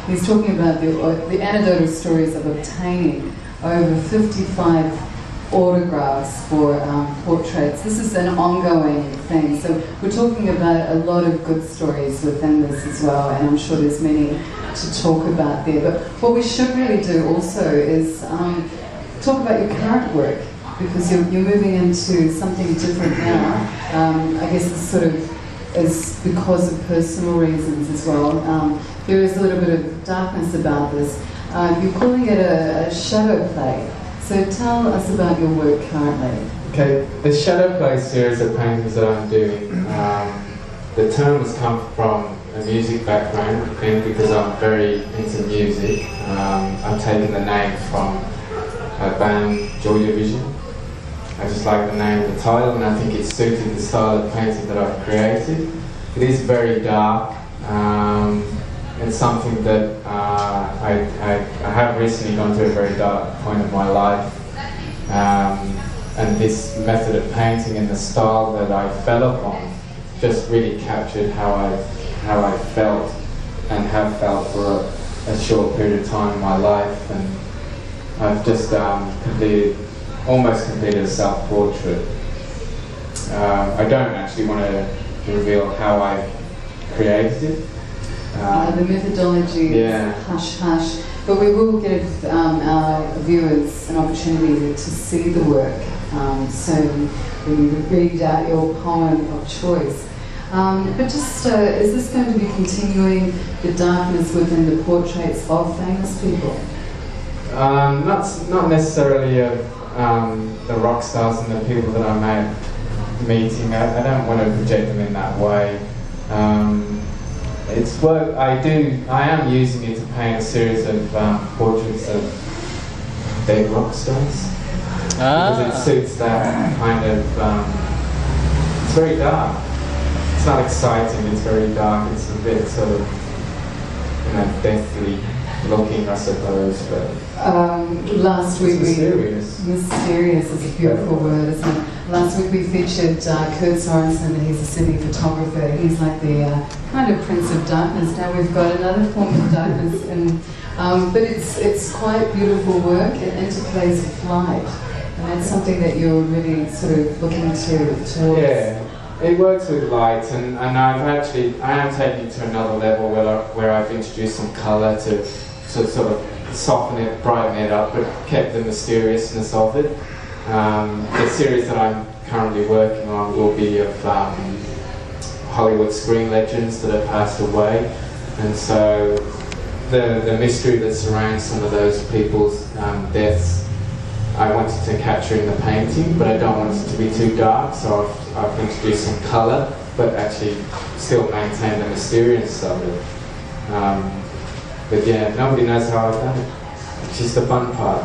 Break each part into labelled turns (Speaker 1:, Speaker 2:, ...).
Speaker 1: He's talking about the anecdotal stories of obtaining over 55 autographs for portraits. This is an ongoing thing, so we're talking about a lot of good stories within this as well, and I'm sure there's many to talk about there. But what we should really do also is talk about your current work, because you're moving into something different now. I guess this sort of is because of personal reasons as well. There is a little bit of darkness about this. You're calling it a shadow play. So tell us about your work currently.
Speaker 2: Okay, the shadow play series of paintings that I'm doing, the term has come from a music background, I think, because I'm very into music. I've taken the name from a band, Joy Division. I just like the name of the title, and I think it suited the style of painting that I've created. It is very dark. It's something that I have recently gone through a very dark point of my life, and this method of painting and the style that I fell upon just really captured how I felt and have felt for a short period of time in my life, and I've just almost completed a self-portrait. I don't actually want to reveal how I created it.
Speaker 1: The methodology is hush-hush, but we will give our viewers an opportunity to see the work soon when you read out your poem of choice. But just, is this going to be continuing the darkness within the portraits of famous people?
Speaker 2: Not necessarily of the rock stars and the people that I'm meeting. I don't want to project them in that way. It's work I am using it to paint a series of portraits of dead rock stars. Because it suits that kind of, it's very dark. It's not exciting, it's very dark. It's a bit sort of, deathly looking, I suppose, but
Speaker 1: last week
Speaker 2: mysterious
Speaker 1: is a beautiful word, isn't it? Last week we featured Kurt Sorensen. He's a Sydney photographer. He's like the kind of Prince of Darkness. Now we've got another form of darkness, but it's quite beautiful work. It interplays with light, and that's something that you're really sort of looking towards.
Speaker 2: Yeah. It works with light, and I am taking it to another level where I've introduced some colour to sort of soften it, brighten it up, but kept the mysteriousness of it. The series that I'm currently working on will be of Hollywood screen legends that have passed away, and so the mystery that surrounds some of those people's deaths I wanted to capture in the painting, but I don't want it to be too dark, so I've introduced some colour, but actually still maintain the mysterious of it. But yeah, nobody knows how I've done it. It's just the fun part.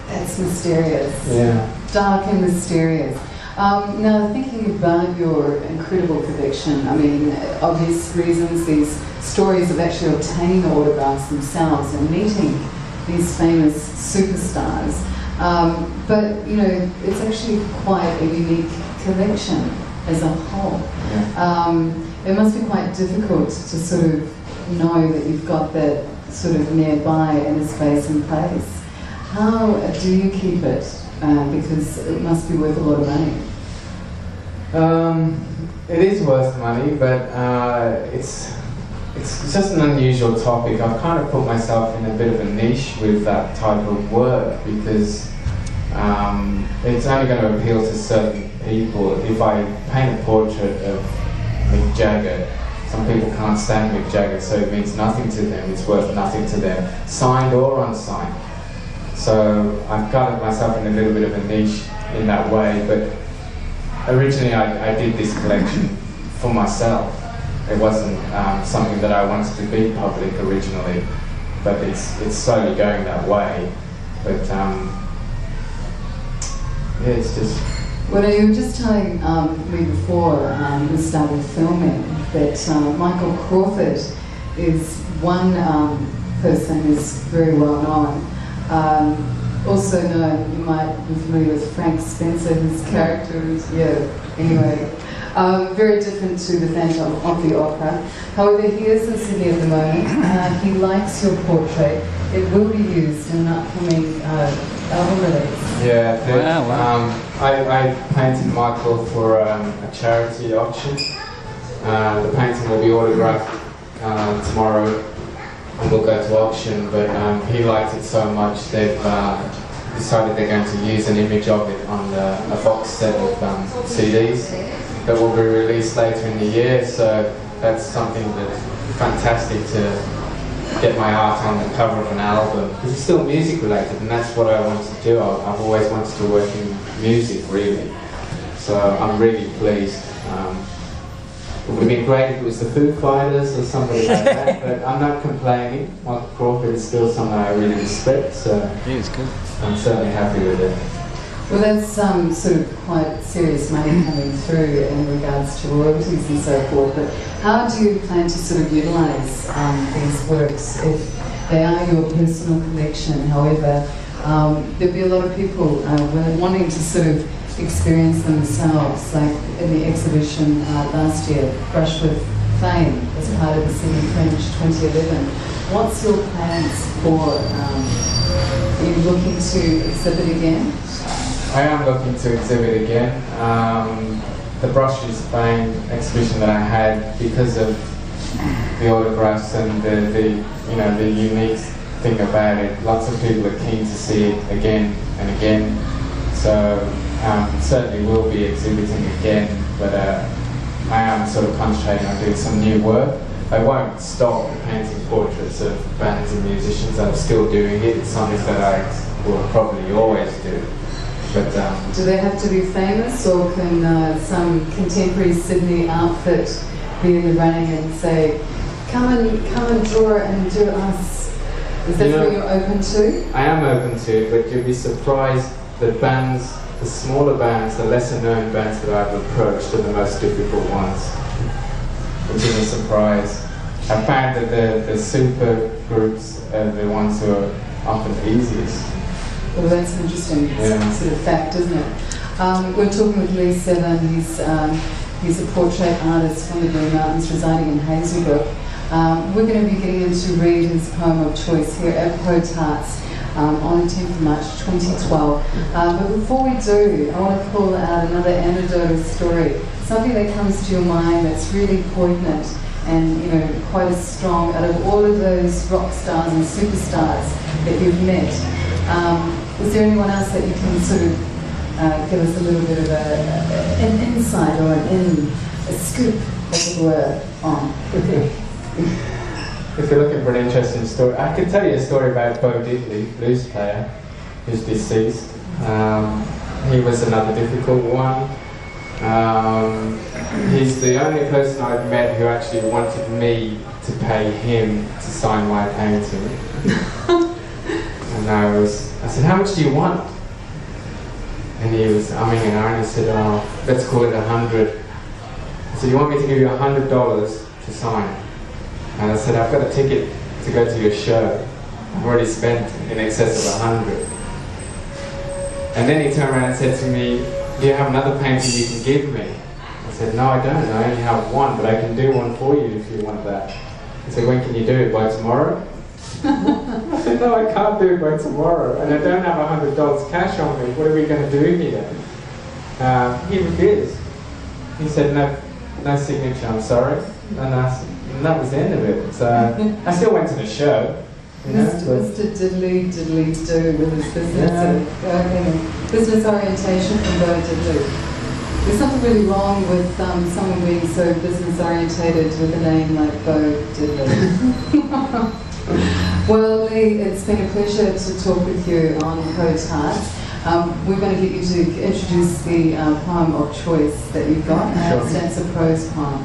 Speaker 1: It's mysterious.
Speaker 2: Yeah.
Speaker 1: Dark and mysterious. Now, thinking about your incredible collection, I mean, obvious reasons, these stories of actually obtaining the autographs themselves and meeting these famous superstars. But, it's actually quite a unique collection as a whole.
Speaker 2: Yeah.
Speaker 1: It must be quite difficult to sort of know that you've got that sort of nearby in a space and place. How do you keep it? Because it must be worth a lot of money.
Speaker 2: It is worth money, but it's just an unusual topic. I've kind of put myself in a bit of a niche with that type of work because it's only going to appeal to certain people. If I paint a portrait of Mick Jagger, some people can't stand Mick Jagger, so it means nothing to them, it's worth nothing to them, signed or unsigned. So I've got myself in a little bit of a niche in that way, but originally I did this collection for myself. It wasn't something that I wanted to be public originally, but it's slowly going that way. But yeah, it's just...
Speaker 1: Well, you were just telling me before we started filming that Michael Crawford is one person who's very well known. Also known, you might be familiar with Frank Spencer, whose character is, anyway. Very different to the Phantom of the Opera. However, he is in Sydney at the moment. He likes your portrait. It will be used in an upcoming album release.
Speaker 2: Yeah, wow. I painted Michael for a charity auction. The painting will be autographed tomorrow and will go to auction, but he liked it so much they've decided they're going to use an image of it on a box set of CDs that will be released later in the year, so that's something that's fantastic to get my art on the cover of an album, because it's still music related, and that's what I want to do. I've always wanted to work in music, really, so I'm really pleased. It would have been great if it was the Foo Fighters or somebody like that, but I'm not complaining. Michael Crawford is still someone I really respect, so
Speaker 3: it's good.
Speaker 2: I'm certainly happy with it.
Speaker 1: Well, that's sort of quite serious money coming through in regards to royalties and so forth, but how do you plan to sort of utilise these works if they are your personal collection? However, there'll be a lot of people wanting to sort of experience themselves, like in the exhibition last year, Brush with Fame, as part of the Sydney Fringe 2011. What's your plans for, are you looking to exhibit again?
Speaker 2: I am looking to exhibit again. The Brush with Fame exhibition that I had, because of the autographs and the unique thing about it, lots of people are keen to see it again and again. So certainly will be exhibiting again, but I am sort of concentrating on doing some new work. I won't stop painting portraits of bands and musicians. I'm still doing it. It's something that I will probably always do. But
Speaker 1: do they have to be famous, or can some contemporary Sydney outfit be in the running and say, come and draw and do us? Is that what you're open to?
Speaker 2: I am open to it, but you'll be surprised that bands, the smaller bands, the lesser known bands that I've approached are the most difficult ones, which is a surprise. I found that the super groups are the ones who are often the easiest.
Speaker 1: Well, that's an interesting sort of fact, isn't it? We're talking with Lee Severn. He's a portrait artist from the Blue Mountains, residing in Hazelbrook. We're going to be getting into read his poem of choice here at poeTarts on the 10th of March 2012. But before we do, I want to pull out another anecdotal story, something that comes to your mind that's really poignant and quite as strong out of all of those rock stars and superstars that you've met. Is there anyone else that you can sort of give us a little bit of an insight or a scoop, as it were, on?
Speaker 2: If you're looking for an interesting story, I can tell you a story about Bo Diddley, blues player, who's deceased. He was another difficult one. He's the only person I've met who actually wanted me to pay him to sign my painting. And I said, how much do you want? And he was umming and ahhing. He said, oh, let's call it 100. I said, you want me to give you $100 to sign? And I said, I've got a ticket to go to your show. I've already spent in excess of 100. And then he turned around and said to me, do you have another painting you can give me? I said, no, I don't. I only have one, but I can do one for you if you want that. He said, when can you do it? By tomorrow? I said, no, I can't do it by tomorrow, and I don't have $100 cash on me. What are we going to do here? He refused. He said, no signature, I'm sorry. And that was the end of it. So I still went to the show.
Speaker 1: Mr. Diddley do with his business, business orientation from Bo Diddley. There's something really wrong with someone being so business orientated with a name like Bo Diddley. Well, Lee, it's been a pleasure to talk with you on poeTarts. We're going to get you to introduce the poem of choice that you've got. It's a prose poem.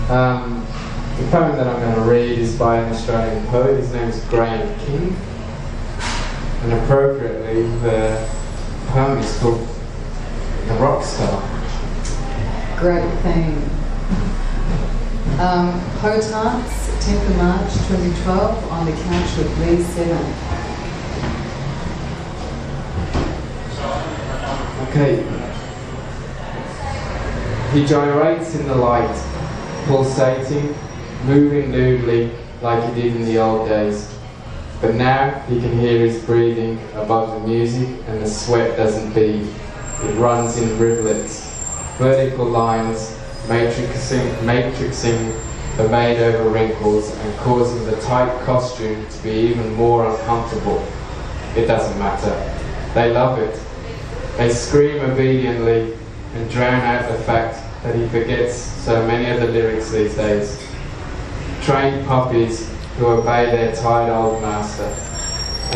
Speaker 2: The poem that I'm going to read is by an Australian poet. His name is Graham King. And appropriately, the poem is called The Rock Star.
Speaker 1: Great theme. poeTarts, 10th of March 2012, on the couch with Lee Severn.
Speaker 2: Okay. He gyrates in the light, pulsating, moving lewdly like he did in the old days. But now he can hear his breathing above the music, and the sweat doesn't bead. It runs in rivulets, vertical lines, matrixing the made-over wrinkles and causing the tight costume to be even more uncomfortable. It doesn't matter. They love it. They scream obediently and drown out the fact that he forgets so many of the lyrics these days. Trained puppies who obey their tired old master.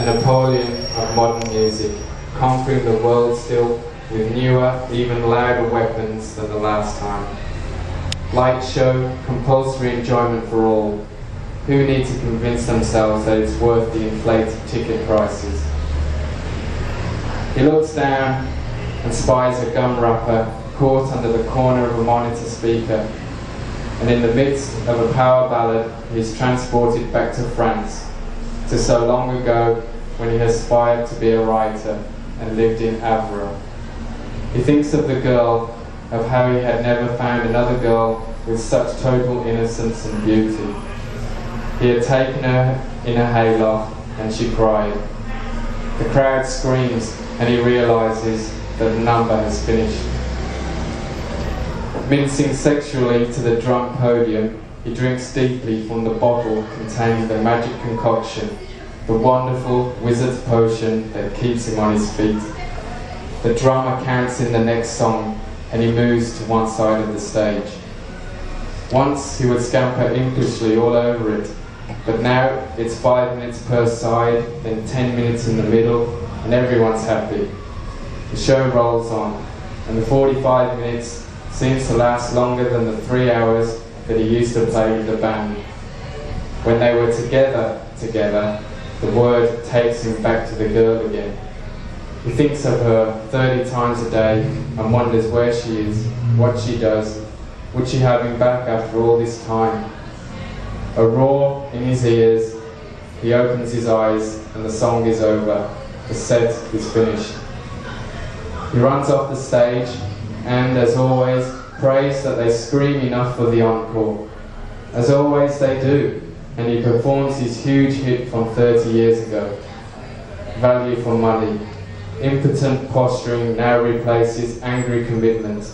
Speaker 2: A Napoleon of modern music, conquering the world still with newer, even louder weapons than the last time. Light show, compulsory enjoyment for all, who need to convince themselves that it's worth the inflated ticket prices. He looks down and spies a gum wrapper caught under the corner of a monitor speaker, and in the midst of a power ballad he is transported back to France, to so long ago when he aspired to be a writer and lived in Havre. He thinks of the girl, of how he had never found another girl with such total innocence and beauty. He had taken her in a hayloft and she cried. The crowd screams and he realises that the number has finished. Mincing sexually to the drum podium, he drinks deeply from the bottle containing the magic concoction, the wonderful wizard's potion that keeps him on his feet. The drummer counts in the next song and he moves to one side of the stage. Once he would scamper impishly all over it, but now it's 5 minutes per side, then 10 minutes in the middle, and everyone's happy. The show rolls on, and the 45 minutes seems to last longer than the 3 hours that he used to play with the band. When they were together, the word takes him back to the girl again. He thinks of her 30 times a day and wonders where she is, what she does. Would she have him back after all this time? A roar in his ears, he opens his eyes and the song is over. The set is finished. He runs off the stage and, as always, prays that they scream enough for the encore. As always they do, and he performs his huge hit from 30 years ago. Value for money. Impotent posturing now replaces angry commitment,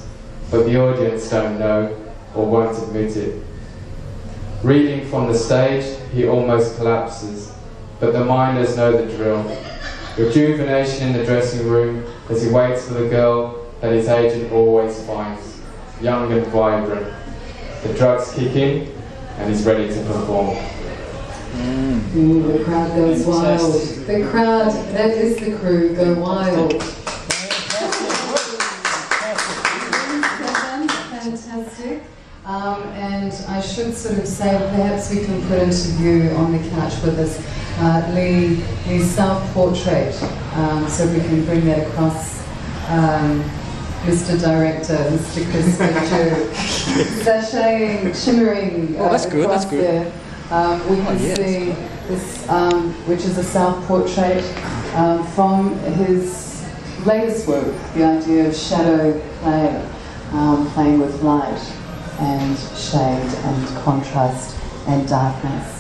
Speaker 2: but the audience don't know or won't admit it. Reeling from the stage, he almost collapses, but the minders know the drill. Rejuvenation in the dressing room as he waits for the girl that his agent always finds, young and vibrant. The drugs kick in and he's ready to perform.
Speaker 1: The crowd goes wild. The crowd, that is the crew, go wild. Fantastic. And I should sort of say, perhaps we can put into view on the couch with us Lee's self-portrait. So we can bring that across. Mr. Director, Mr. Chris Richard, sashaying, shimmering.
Speaker 3: Oh, that's good, that's good.
Speaker 1: There. We can see this, which is a self-portrait from his latest work, the idea of shadow play, playing with light and shade and contrast and darkness.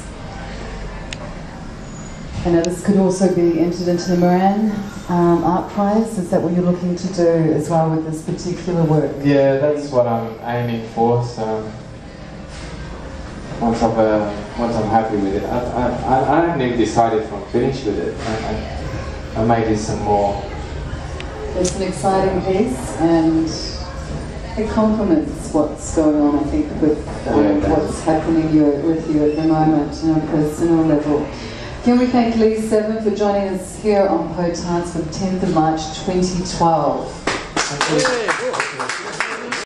Speaker 1: I know this could also be entered into the Moran Art Prize. Is that what you're looking to do as well with this particular work?
Speaker 2: Yeah, that's what I'm aiming for. So once I'm happy with it, I haven't even decided if I'm finished with it. I may do some more.
Speaker 1: It's an exciting piece, and it complements what's going on, I think, with what's happening with you at the moment on a personal level. Can we thank Lee Severn for joining us here on poeTarts for 10th of March 2012.